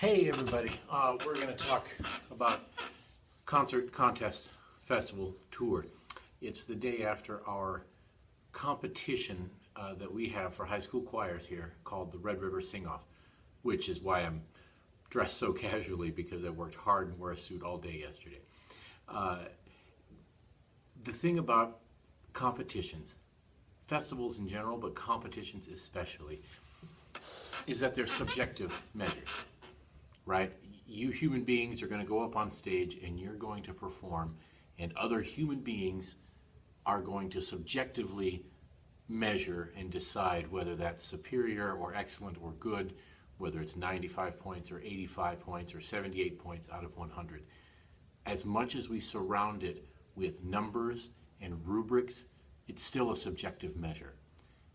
Hey everybody, we're going to talk about Concert Contest Festival Tour. It's the day after our competition that we have for high school choirs here called the Red River Sing-Off, which is why I'm dressed so casually because I worked hard and wore a suit all day yesterday. The thing about competitions, festivals in general, but competitions especially, is that they're subjective measures. Right? You human beings are going to go up on stage and you're going to perform, and other human beings are going to subjectively measure and decide whether that's superior or excellent or good, whether it's 95 points or 85 points or 78 points out of 100. As much as we surround it with numbers and rubrics, it's still a subjective measure.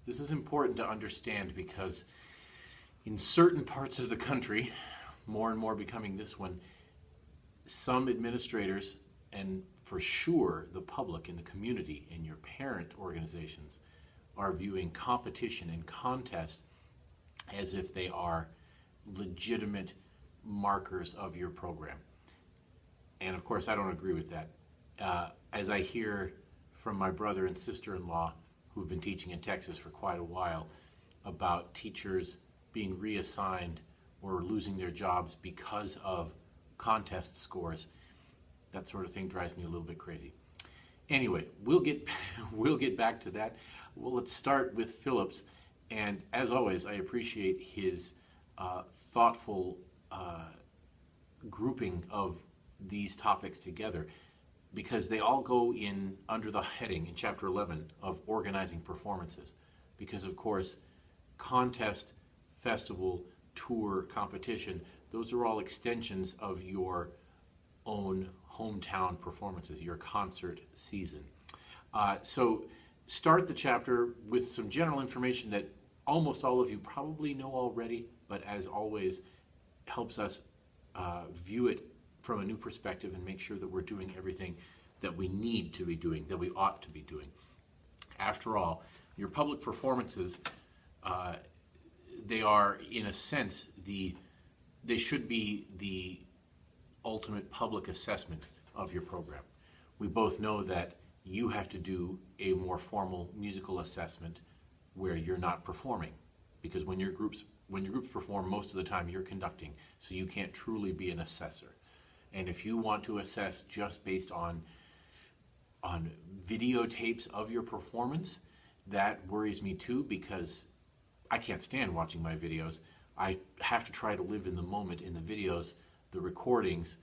This is important to understand because in certain parts of the country, more and more becoming this one, some administrators and for sure the public and the community and your parent organizations are viewing competition and contest as if they are legitimate markers of your program. And of course I don't agree with that. As I hear from my brother and sister-in-law who've been teaching in Texas for quite a while about teachers being reassigned or losing their jobs because of contest scores, that sort of thing drives me a little bit crazy. Anyway, we'll get back to that. Well, let's start with Phillips, and as always, I appreciate his thoughtful grouping of these topics together because they all go in under the heading in Chapter 11 of organizing performances. Because of course, contest, festival, tour, competition, those are all extensions of your own hometown performances, your concert season. So start the chapter with some general information that almost all of you probably know already, but as always helps us view it from a new perspective and make sure that we're doing everything that we need to be doing, that we ought to be doing. After all, your public performances, they are, in a sense, they should be the ultimate public assessment of your program. We both know that you have to do a more formal musical assessment where you're not performing, because when your groups perform, most of the time you're conducting, so you can't truly be an assessor. And if you want to assess just based on videotapes of your performance, that worries me too, because I can't stand watching my videos. I have to try to live in the moment. In the videos, the recordings,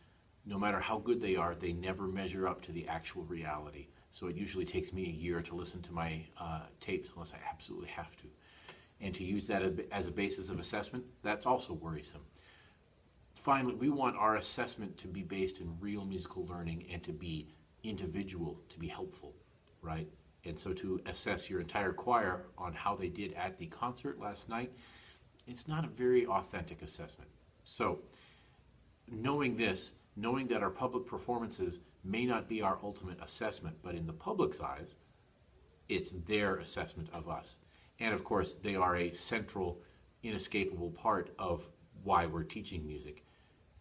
no matter how good they are, they never measure up to the actual reality. So it usually takes me a year to listen to my tapes unless I absolutely have to. And to use that as a basis of assessment, that's also worrisome. Finally, we want our assessment to be based in real musical learning and to be individual, to be helpful, right? And so to assess your entire choir on how they did at the concert last night, it's not a very authentic assessment. So knowing this, knowing that our public performances may not be our ultimate assessment, but in the public's eyes, it's their assessment of us. And of course, they are a central, inescapable part of why we're teaching music.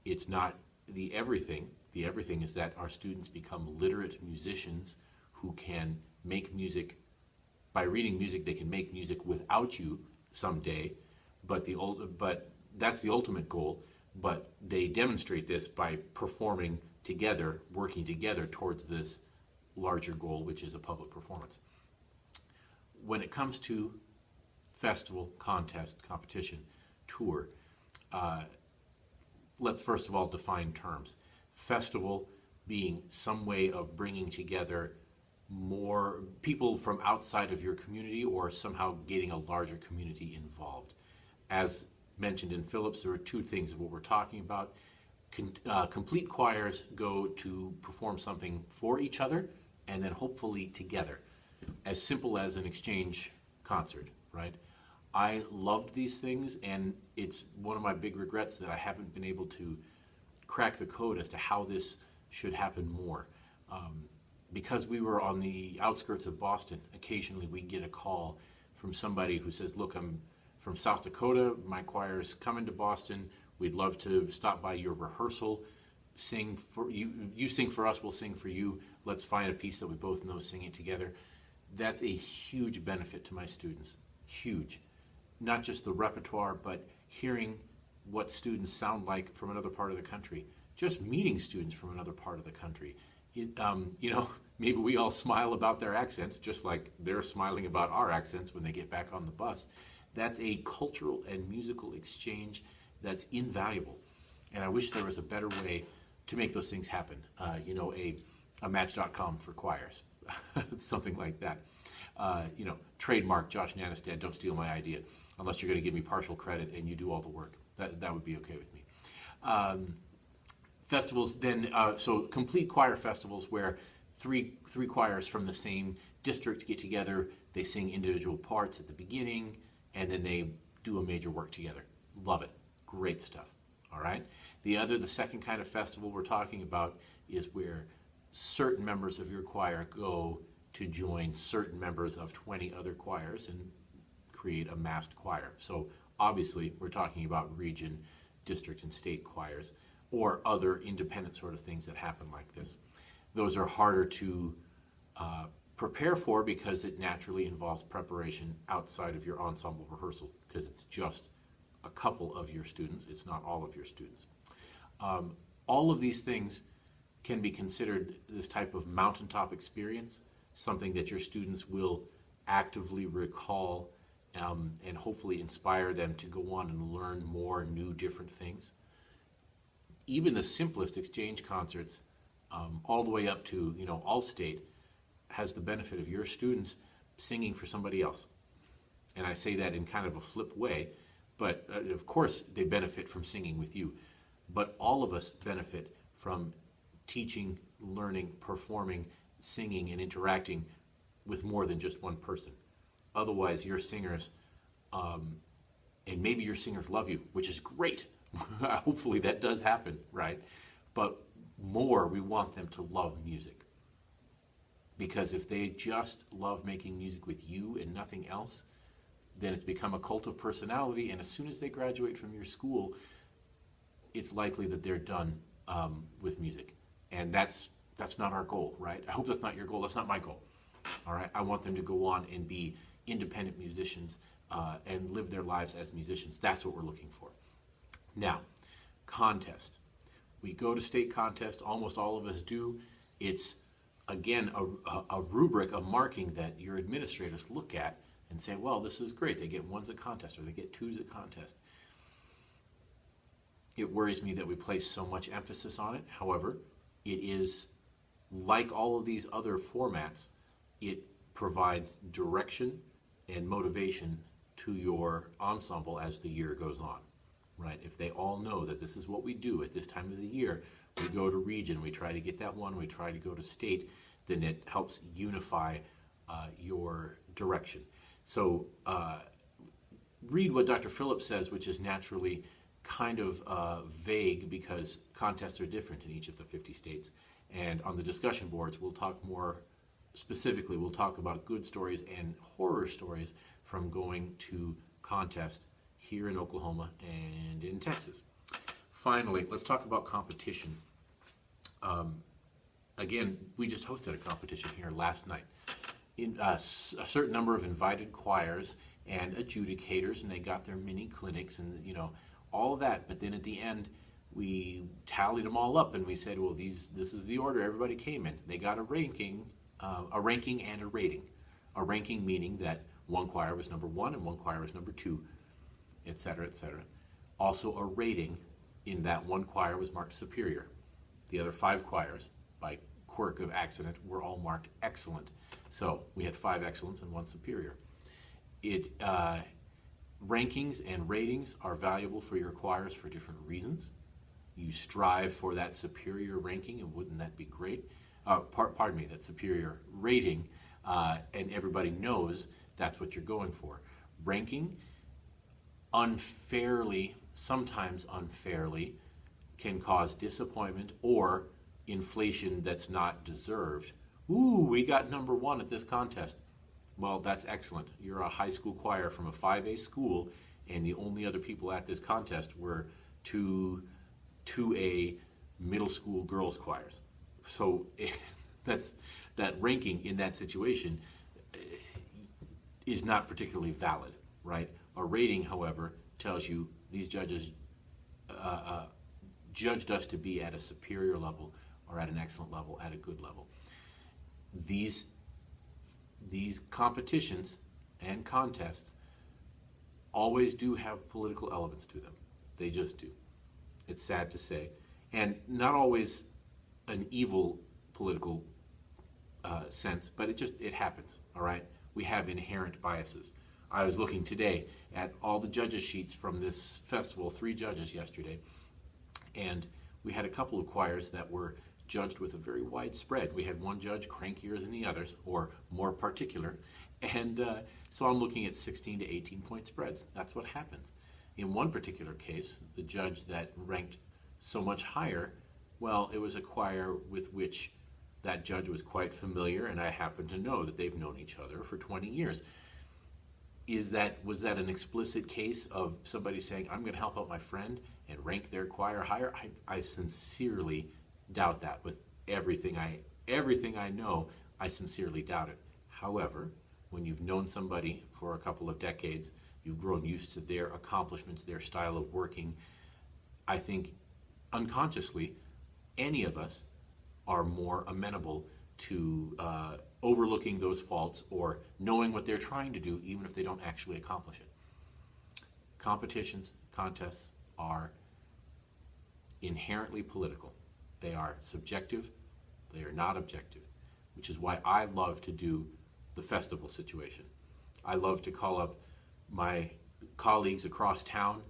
It's not the everything. The everything is that our students become literate musicians who can make music. By reading music, they can make music without you someday, but that's the ultimate goal. But they demonstrate this by performing together, working together towards this larger goal, which is a public performance. When it comes to festival, contest, competition, tour, let's first of all define terms. Festival being some way of bringing together more people from outside of your community or somehow getting a larger community involved. As mentioned in Phillips, there are two things of what we're talking about. Complete choirs go to perform something for each other and then hopefully together, as simple as an exchange concert, right? I loved these things, and it's one of my big regrets that I haven't been able to crack the code as to how this should happen more. Because we were on the outskirts of Boston, occasionally we get a call from somebody who says, look, I'm from South Dakota, my choir's coming to Boston, We'd love to stop by your rehearsal, sing for you. You sing for us, we'll sing for you. Let's find a piece that we both know, sing it together. That's a huge benefit to my students. Huge. Not just the repertoire, but hearing what students sound like from another part of the country. Just meeting students from another part of the country. Maybe we all smile about their accents, just like they're smiling about our accents when they get back on the bus. That's a cultural and musical exchange that's invaluable. And I wish there was a better way to make those things happen. A Match.com for choirs, something like that. Trademark Josh Nanestad, don't steal my idea, unless you're going to give me partial credit and you do all the work. That would be okay with me. Festivals then, so complete choir festivals where three choirs from the same district get together, they sing individual parts at the beginning, and then they do a major work together. Love it. Great stuff. All right. The second kind of festival we're talking about is where certain members of your choir go to join certain members of 20 other choirs and create a massed choir. So obviously we're talking about region, district, and state choirs, or other independent sort of things that happen like this. Those are harder to prepare for because it naturally involves preparation outside of your ensemble rehearsal, because it's just a couple of your students, it's not all of your students. All of these things can be considered this type of mountaintop experience, something that your students will actively recall and hopefully inspire them to go on and learn more new different things. Even the simplest exchange concerts, all the way up to All-State, has the benefit of your students singing for somebody else. And I say that in kind of a flip way, but of course they benefit from singing with you. But all of us benefit from teaching, learning, performing, singing, and interacting with more than just one person. Otherwise, your singers, and maybe your singers love you, which is great. Hopefully that does happen, right? But more, we want them to love music. Because if they just love making music with you and nothing else, then it's become a cult of personality, and as soon as they graduate from your school, it's likely that they're done with music. And that's not our goal, right? I hope that's not your goal. That's not my goal. All right? I want them to go on and be independent musicians and live their lives as musicians. That's what we're looking for. Now, contest. We go to state contest. Almost all of us do. It's, again, a rubric, a marking that your administrators look at and say, well, this is great. They get ones at contest or they get twos at contest. It worries me that we place so much emphasis on it. However, it is like all of these other formats. It provides direction and motivation to your ensemble as the year goes on, right? If they all know that this is what we do at this time of the year, we go to region, we try to get that one, we try to go to state, then it helps unify your direction. So read what Dr. Phillips says, which is naturally kind of vague because contests are different in each of the 50 states. And on the discussion boards, we'll talk more specifically, we'll talk about good stories and horror stories from going to contest here in Oklahoma and in Texas. Finally, let's talk about competition. Again, we just hosted a competition here last night. A certain number of invited choirs and adjudicators, and they got their mini clinics and all of that. But then at the end, we tallied them all up and we said, well, this is the order everybody came in. They got a ranking and a rating. A ranking meaning that one choir was number 1 and one choir was number 2, etc., etc. Also a rating in that one choir was marked superior. The other 5 choirs, by quirk of accident, were all marked excellent. So we had 5 excellents and 1 superior. Rankings and ratings are valuable for your choirs for different reasons. You strive for that superior ranking, and wouldn't that be great? That superior rating, and everybody knows that's what you're going for. Ranking, sometimes unfairly, can cause disappointment or inflation that's not deserved. Ooh, we got number 1 at this contest. Well, that's excellent. You're a high school choir from a 5A school, and the only other people at this contest were to 2A middle school girls choirs. So that ranking in that situation is not particularly valid, right? A rating, however, tells you these judges judged us to be at a superior level or at an excellent level, at a good level. These competitions and contests always do have political elements to them. They just do. It's sad to say. And not always an evil political sense, but it happens, all right? We have inherent biases. I was looking today at all the judges' sheets from this festival, 3 judges yesterday, and we had a couple of choirs that were judged with a very wide spread. We had one judge crankier than the others, or more particular, and so I'm looking at 16 to 18 point spreads. That's what happens. In one particular case, the judge that ranked so much higher, well, it was a choir with which that judge was quite familiar, and I happen to know that they've known each other for 20 years. Was that an explicit case of somebody saying, I'm going to help out my friend and rank their choir higher? I sincerely doubt that. With everything I know, I sincerely doubt it. However, when you've known somebody for a couple of decades, you've grown used to their accomplishments, their style of working, I think unconsciously, any of us are more amenable to overlooking those faults or knowing what they're trying to do, even if they don't actually accomplish it. Competitions, contests are inherently political. They are subjective, they are not objective, which is why I love to do the festival situation. I love to call up my colleagues across town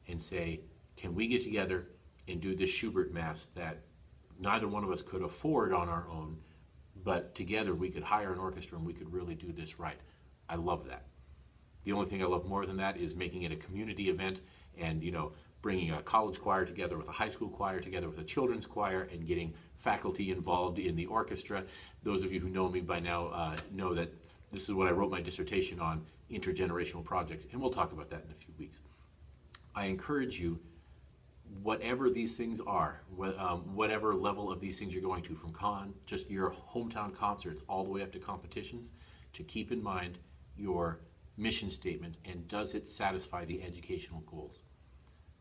and say, can we get together and do this Schubert Mass that neither one of us could afford on our own, but together we could hire an orchestra and we could really do this right. I love that. The only thing I love more than that is making it a community event and, bringing a college choir together with a high school choir together with a children's choir and getting faculty involved in the orchestra. Those of you who know me by now know that this is what I wrote my dissertation on, intergenerational projects, and we'll talk about that in a few weeks. I encourage you, whatever these things are, whatever level of these things you're going to, from just your hometown concerts all the way up to competitions, to keep in mind your mission statement and does it satisfy the educational goals?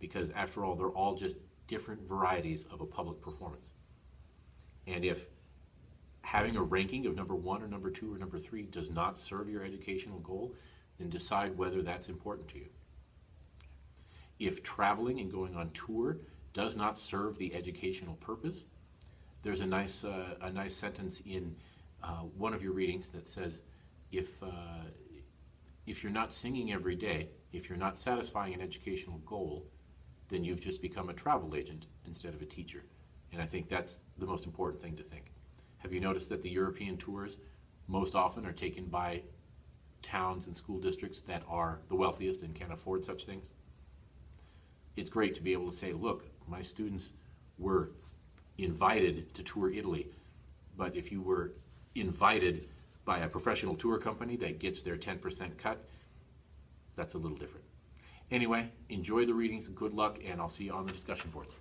Because after all, they're all just different varieties of a public performance. And if having a ranking of number 1 or number 2 or number 3 does not serve your educational goal, then decide whether that's important to you. If traveling and going on tour does not serve the educational purpose, there's a nice sentence in one of your readings that says, if you're not singing every day, if you're not satisfying an educational goal, then you've just become a travel agent instead of a teacher. And I think that's the most important thing to think. Have you noticed that the European tours most often are taken by towns and school districts that are the wealthiest and can afford such things? It's great to be able to say, look, my students were invited to tour Italy, but if you were invited by a professional tour company that gets their 10% cut, that's a little different. Anyway, enjoy the readings, good luck, and I'll see you on the discussion boards.